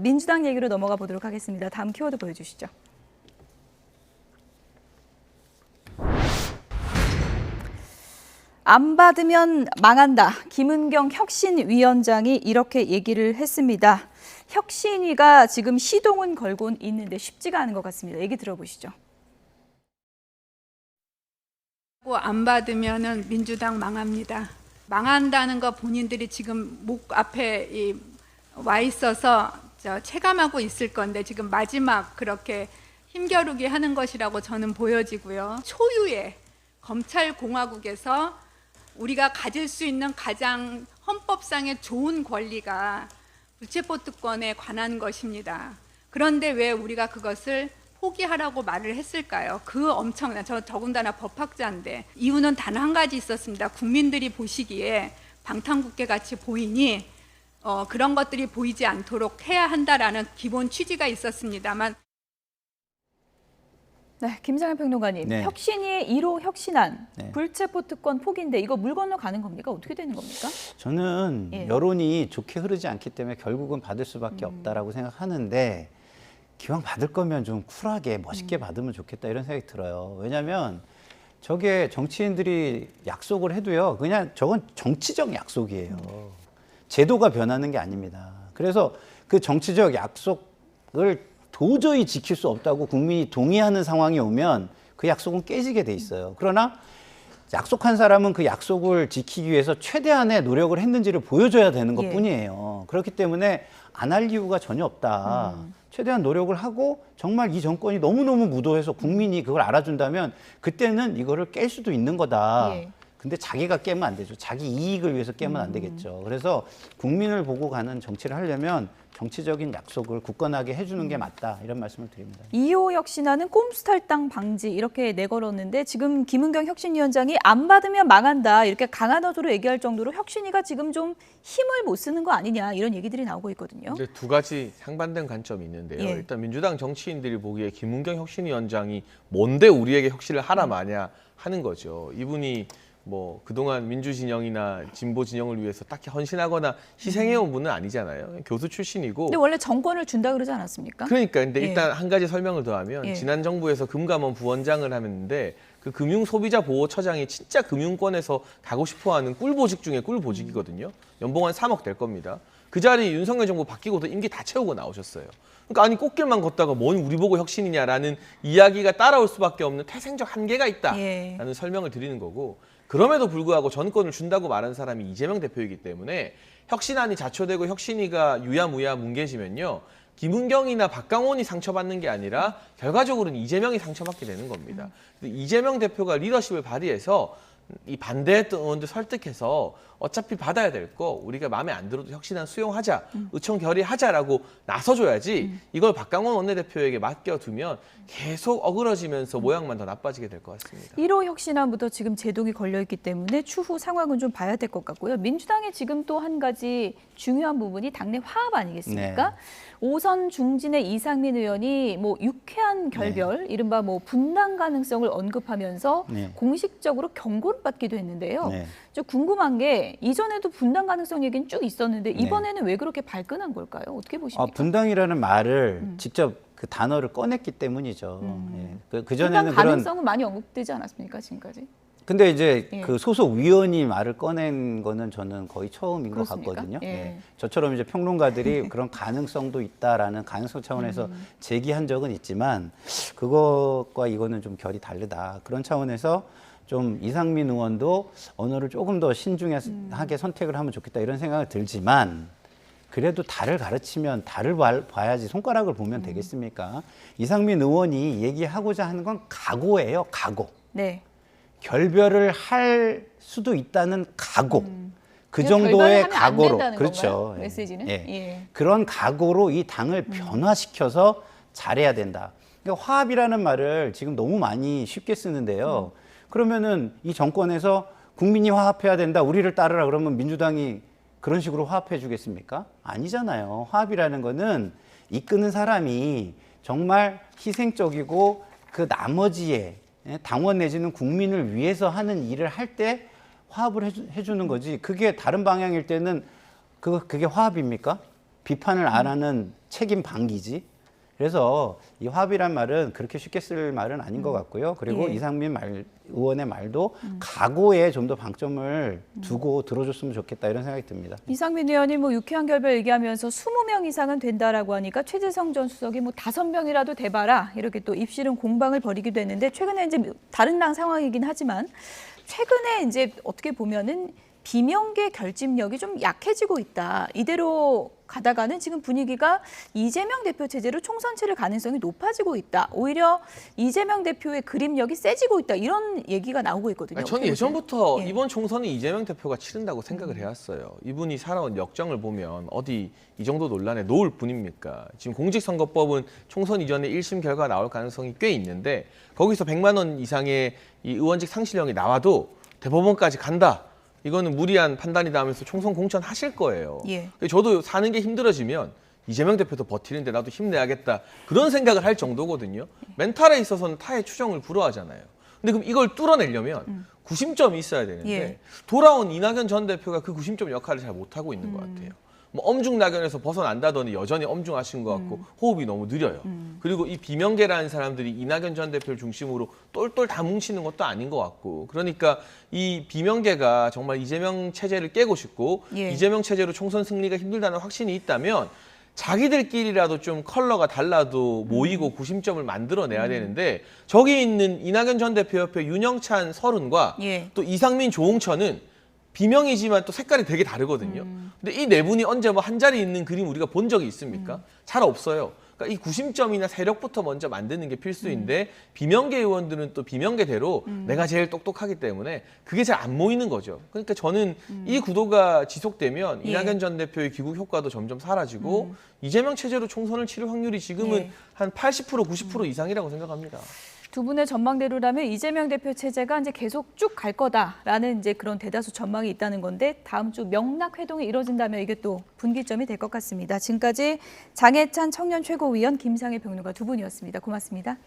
민주당 얘기로 넘어가 보도록 하겠습니다. 다음 키워드 보여주시죠. 안 받으면 망한다. 김은경 혁신위원장이 이렇게 얘기를 했습니다. 혁신위가 지금 시동은 걸고 있는데 쉽지가 않은 것 같습니다. 얘기 들어보시죠. 안 받으면은 민주당 망합니다. 망한다는 거 본인들이 지금 목 앞에 와 있어서 체감하고 있을 건데 지금 마지막 그렇게 힘겨루기 하는 것이라고 저는 보여지고요. 초유의 검찰공화국에서 우리가 가질 수 있는 가장 헌법상의 좋은 권리가 불체포 특권에 관한 것입니다. 그런데 왜 우리가 그것을 포기하라고 말을 했을까요? 그 엄청난, 저 더군다나 법학자인데 이유는 단 한 가지 있었습니다. 국민들이 보시기에 방탄국회 같이 보이니 그런 것들이 보이지 않도록 해야 한다라는 기본 취지가 있었습니다만. 네, 김상현 평론가님, 네. 혁신위의 1호 혁신안, 네. 불체포 특권 포기인데 이거 물 건너 가는 겁니까? 어떻게 되는 겁니까? 저는 예. 여론이 좋게 흐르지 않기 때문에 결국은 받을 수밖에 없다라고 생각하는데 기왕 받을 거면 좀 쿨하게 멋있게 받으면 좋겠다 이런 생각이 들어요. 왜냐하면 저게 정치인들이 약속을 해도요. 그냥 저건 정치적 약속이에요. 제도가 변하는 게 아닙니다. 그래서 그 정치적 약속을 도저히 지킬 수 없다고 국민이 동의하는 상황이 오면 그 약속은 깨지게 돼 있어요. 그러나 약속한 사람은 그 약속을 지키기 위해서 최대한의 노력을 했는지를 보여줘야 되는 것뿐이에요. 그렇기 때문에 안 할 이유가 전혀 없다. 최대한 노력을 하고 정말 이 정권이 너무너무 무도해서 국민이 그걸 알아준다면 그때는 이거를 깰 수도 있는 거다. 예. 근데 자기가 깨면 안 되죠. 자기 이익을 위해서 깨면 안 되겠죠. 그래서 국민을 보고 가는 정치를 하려면 정치적인 약속을 굳건하게 해주는 게 맞다. 이런 말씀을 드립니다. 2호 혁신안은 꼼수탈당 방지 이렇게 내걸었는데 지금 김은경 혁신위원장이 안 받으면 망한다 이렇게 강한 어조로 얘기할 정도로 혁신위가 지금 좀 힘을 못 쓰는 거 아니냐 이런 얘기들이 나오고 있거든요. 근데 두 가지 상반된 관점이 있는데요. 예. 일단 민주당 정치인들이 보기에 김은경 혁신위원장이 뭔데 우리에게 혁신을 하라 마냐 하는 거죠. 이분이 뭐 그동안 민주진영이나 진보진영을 위해서 딱히 헌신하거나 희생해온 분은 아니잖아요. 교수 출신이고. 근데 원래 정권을 준다 그러지 않았습니까? 그러니까 근데 예. 일단 한 가지 설명을 더하면 예. 지난 정부에서 금감원 부원장을 하는데 그 금융소비자보호처장이 진짜 금융권에서 가고 싶어하는 꿀보직 중에 꿀보직이거든요. 연봉 한 3억 될 겁니다. 그 자리 윤석열 정부 바뀌고도 임기 다 채우고 나오셨어요. 그러니까 아니 꽃길만 걷다가 뭔 우리 보고 혁신이냐라는 이야기가 따라올 수밖에 없는 태생적 한계가 있다라는 예. 설명을 드리는 거고, 그럼에도 불구하고 전권을 준다고 말한 사람이 이재명 대표이기 때문에 혁신안이 자초되고 혁신위가 유야무야 뭉개지면요, 김은경이나 박강원이 상처받는 게 아니라 결과적으로는 이재명이 상처받게 되는 겁니다. 이재명 대표가 리더십을 발휘해서 이 반대했던 의원들 설득해서 어차피 받아야 될 거 우리가 마음에 안 들어도 혁신안 수용하자, 의총 결의하자라고 나서줘야지 이걸 박강원 원내대표에게 맡겨두면 계속 어그러지면서 모양만 더 나빠지게 될 것 같습니다. 1호 혁신안부터 지금 제동이 걸려있기 때문에 추후 상황은 좀 봐야 될 것 같고요. 민주당의 지금 또 한 가지 중요한 부분이 당내 화합 아니겠습니까? 네. 오선 중진의 이상민 의원이 뭐 유쾌한 결별, 이른바 뭐 분당 가능성을 언급하면서 네. 공식적으로 경고를 받기도 했는데요. 네. 저 궁금한 게 이전에도 분당 가능성 얘기는 쭉 있었는데 이번에는 왜 그렇게 발끈한 걸까요? 어떻게 보십니까? 분당이라는 말을 직접 그 단어를 꺼냈기 때문이죠. 예. 분당 그전에는 가능성은 많이 언급되지 않았습니까, 지금까지? 근데 이제 예. 그 소속 위원이 말을 꺼낸 거는 저는 거의 처음인 것 그렇습니까? 같거든요. 예. 저처럼 이제 평론가들이 그런 가능성도 있다라는 가능성 차원에서 제기한 적은 있지만 그것과 이거는 좀 결이 다르다. 그런 차원에서 좀 이상민 의원도 언어를 조금 더 신중하게 선택을 하면 좋겠다 이런 생각이 들지만 그래도 달을 가르치면 달을 봐야지 손가락을 보면 되겠습니까? 이상민 의원이 얘기하고자 하는 건 각오예요, 각오. 네. 결별을 할 수도 있다는 각오. 그 그냥 결별을 정도의 하면 안 각오로. 된다는 그렇죠. 건가요? 예. 메시지는? 예. 예. 그런 각오로 이 당을 변화시켜서 잘해야 된다. 그러니까 화합이라는 말을 지금 너무 많이 쉽게 쓰는데요. 그러면은 이 정권에서 국민이 화합해야 된다, 우리를 따르라 그러면 민주당이 그런 식으로 화합해 주겠습니까? 아니잖아요. 화합이라는 거는 이끄는 사람이 정말 희생적이고 그 나머지의 당원 내지는 국민을 위해서 하는 일을 할 때 화합을 해주는 거지. 그게 다른 방향일 때는 그게 화합입니까? 비판을 안 하는 책임 방기지. 그래서 이 화합이란 말은 그렇게 쉽게 쓸 말은 아닌 것 같고요. 그리고 예. 이상민 의원의 말도 각오에 좀 더 방점을 두고 들어줬으면 좋겠다 이런 생각이 듭니다. 이상민 의원이 뭐 유쾌한 결별 얘기하면서 20명 이상은 된다라고 하니까 최재성 전 수석이 뭐 5명이라도 돼봐라 이렇게 또 입씨름 공방을 벌이기도 했는데 최근에 이제 다른 당 상황이긴 하지만 최근에 이제 어떻게 보면은 비명계 결집력이 좀 약해지고 있다. 이대로 가다가는 지금 분위기가 이재명 대표 체제로 총선 치를 가능성이 높아지고 있다. 오히려 이재명 대표의 그림력이 세지고 있다. 이런 얘기가 나오고 있거든요. 저는 예전부터 예. 이번 총선은 이재명 대표가 치른다고 생각을 해왔어요. 이분이 살아온 역정을 보면 어디 이 정도 논란에 놓을 뿐입니까? 지금 공직선거법은 총선 이전에 1심 결과 나올 가능성이 꽤 있는데 거기서 100만 원 이상의 이 의원직 상실형이 나와도 대법원까지 간다. 이거는 무리한 판단이다 하면서 총선 공천하실 거예요. 예. 저도 사는 게 힘들어지면 이재명 대표도 버티는데 나도 힘내야겠다. 그런 생각을 할 정도거든요. 멘탈에 있어서는 타의 추정을 불허하잖아요. 근데 그럼 이걸 뚫어내려면 구심점이 있어야 되는데 예. 돌아온 이낙연 전 대표가 그 구심점 역할을 잘 못하고 있는 것 같아요. 뭐 엄중낙연에서 벗어난다더니 여전히 엄중하신 것 같고 호흡이 너무 느려요. 그리고 이 비명계라는 사람들이 이낙연 전 대표를 중심으로 똘똘 다 뭉치는 것도 아닌 것 같고 그러니까 이 비명계가 정말 이재명 체제를 깨고 싶고 예. 이재명 체제로 총선 승리가 힘들다는 확신이 있다면 자기들끼리라도 좀 컬러가 달라도 모이고 구심점을 만들어내야 되는데 저기 있는 이낙연 전 대표 옆에 윤영찬 서른과 예. 또 이상민 조홍천은 비명이지만 또 색깔이 되게 다르거든요. 근데 이 네 분이 언제 뭐 한 자리에 있는 그림 우리가 본 적이 있습니까? 잘 없어요. 그러니까 이 구심점이나 세력부터 먼저 만드는 게 필수인데 비명계 의원들은 또 비명계대로 내가 제일 똑똑하기 때문에 그게 잘 안 모이는 거죠. 그러니까 저는 이 구도가 지속되면 예. 이낙연 전 대표의 귀국 효과도 점점 사라지고 이재명 체제로 총선을 치를 확률이 지금은 예. 한 80% 90% 이상이라고 생각합니다. 두 분의 전망대로라면 이재명 대표 체제가 이제 계속 쭉 갈 거다라는 이제 그런 대다수 전망이 있다는 건데 다음 주 명락 회동이 이뤄진다면 이게 또 분기점이 될 것 같습니다. 지금까지 장해찬 청년 최고위원 김상혜 평론가 두 분이었습니다. 고맙습니다.